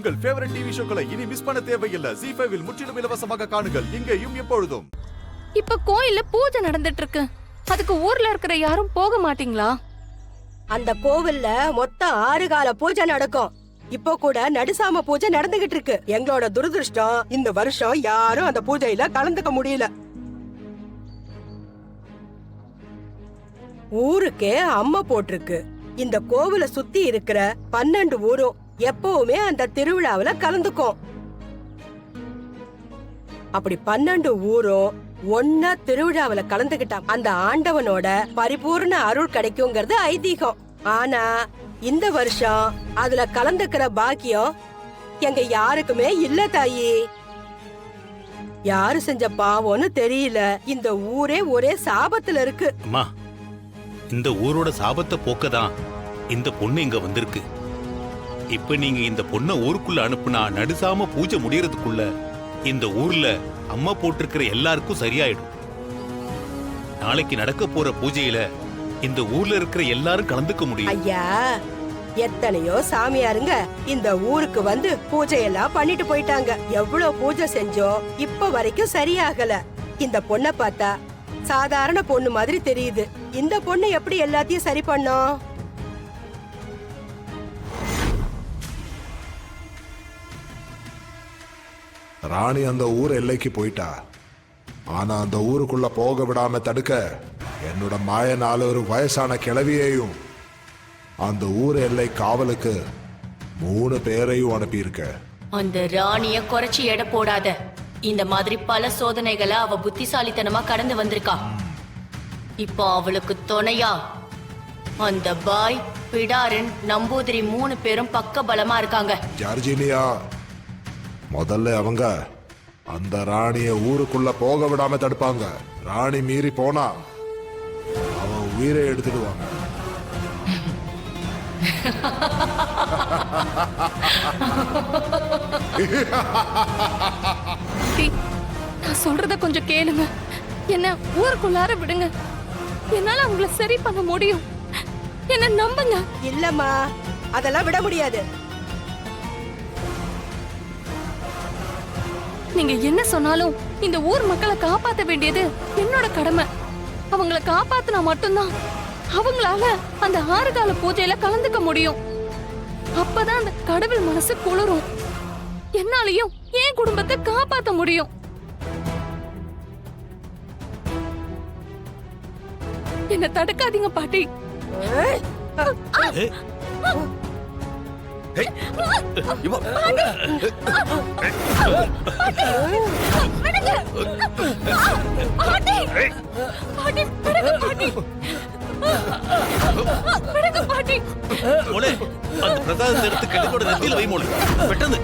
உங்கள் favourite TV ஷோக்களை இனி miss பண்ண தேவையில்லை. ZEE5 இல் முற்றிலும் இலவசமாக காணுங்கள். இங்கேயும் எப்பொழுதும். இப்ப கோயில்ல பூஜை நடந்துட்டு இருக்கு. அதுக்கு ஊர்ல இருக்கிற யாரும் போக மாட்டீங்களா? அந்த கோவில்ல மொத்தம் 6 கால பூஜை நடக்கும். இப்போ கூட நடுசாம பூஜை நடந்துகிட்டு இருக்கு. எங்களோட துரதிருஷ்டம் இந்த வருஷம் யாரும் அந்த பூஜையில கலந்துக்க முடியல. ஊருக்கே அம்மா போட்டிருக்கு. இந்த கோவில சுத்தி இருக்கிற 12 ஊரும் எப்பவுமே அந்த திருவிழாவில கலந்துக்கும். அப்படி 12 ஊரும் ஒன்னா திருவிழாவில கலந்துகிட்டா அந்த ஆண்டவனோட பரிபூர்ண அருள் கிடைக்குங்கிறது ஐதீகம். ஆனா இந்த வருஷம் அதுல கலந்துக்கிற பாக்கியம் எங்க யாருக்குமே இல்ல தாயி. யாரு செஞ்ச பாவம்னு தெரியல. இந்த ஊரே ஒரே சாபத்துல இருக்கு. அம்மா, இந்த ஊரோட சாபத்தை போக்கதான் இந்த பொண்ணு இங்க வந்திருக்கு. இப்ப நீங்க இந்த பொண்ண ஊருக்குள்ள அனுப்புனா நடுசாம பூஜை முடியறதுக்குள்ள இந்த ஊர்ல அம்மா போட்டிருக்கிற எல்லாருக்கும் சரியாயிடும். நாளைக்கு நடக்க போற பூஜையில இந்த ஊர்ல இருக்கிற எல்லாரும் கலந்துக்க முடியும். ஐயா, எத்தனையோ சாமியாருங்க இந்த ஊருக்கு வந்து பூஜையெல்லாம் பண்ணிட்டு போயிட்டாங்க. எவ்வளவு பூஜை செஞ்சோம் இப்ப வரைக்கும் சரியாகல. இந்த பொண்ண பார்த்தா சாதாரண பொண்ணு மாதிரி தெரியுது. இந்த பொண்ணு எப்படி எல்லாத்தையும் சரி பண்ணும்? ராணி அந்த ஊர் எல்லைக்கு போயிட்டா. ஆனா அந்த ஊருக்குள்ள போக விடாம தடுக்க என்னோட மாயனால ஒரு வயசான கிழவியையும் அந்த ஊர் எல்லை காவலுக்கு 3 பேரையும் அனுப்பியிருக்க. அந்த ராணிய குறைச்சி எடை போடாத. இந்த மாதிரி பல சோதனைகளை அவ புத்திசாலித்தனமா கடந்து வந்திருக்கா. இப்போ அவளுக்கு துணையா அந்த பாய், பிடாரன், நம்பூதிரி 3 பேரும் பக்க பலமா இருக்காங்க. ஜார்ஜினியா, முதல்ல அவங்க அந்த ராணிய ஊருக்குள்ள போக விடாம தடுப்பாங்க. ராணி மீறி போனா அவன் உயிரை எடுத்துடுவாங்க. நான் சொல்றத கொஞ்சம் கேளுங்க. என்ன ஊருக்குள்ளார விடுங்க. என்னால அவங்கள சரி பண்ண முடியும். என்ன நம்புங்க. இல்லம்மா, அதெல்லாம் விட முடியாது. நீங்க என்ன சொன்னாலும் இந்த ஊர் மக்களை காப்பாத்த வேண்டியது என்னோட கடமை. அவங்கள காப்பாத்தினா மட்டும்தான் அவங்களால அந்த 6 கால பூஜையில கலந்துக்க முடியும். அப்பதான் அந்த கடவுள் மனசு குளிரும். என்னாலையும் என் குடும்பத்தை காப்பாத்த முடியும். என்ன தடுக்காதீங்க பாட்டி. பிரசாதத்தை எடுத்து கழுத்தோட நெத்தியில வை மோளே. பெட்டது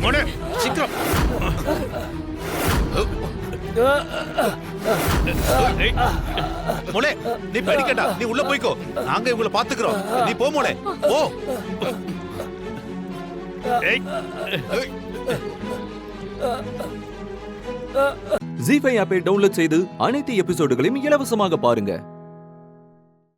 மோனே, சீக்கிரம். மோளே, நீ படிக்கட்டா. நீ உள்ள போய்க்கோ. நாங்க இவங்கள பாத்துக்கிறோம். நீ போ மோளே, போ. ZEE5 ஆப்பை டவுன்லோட் செய்து அனைத்து எபிசோடுகளையும் இலவசமாக பாருங்க.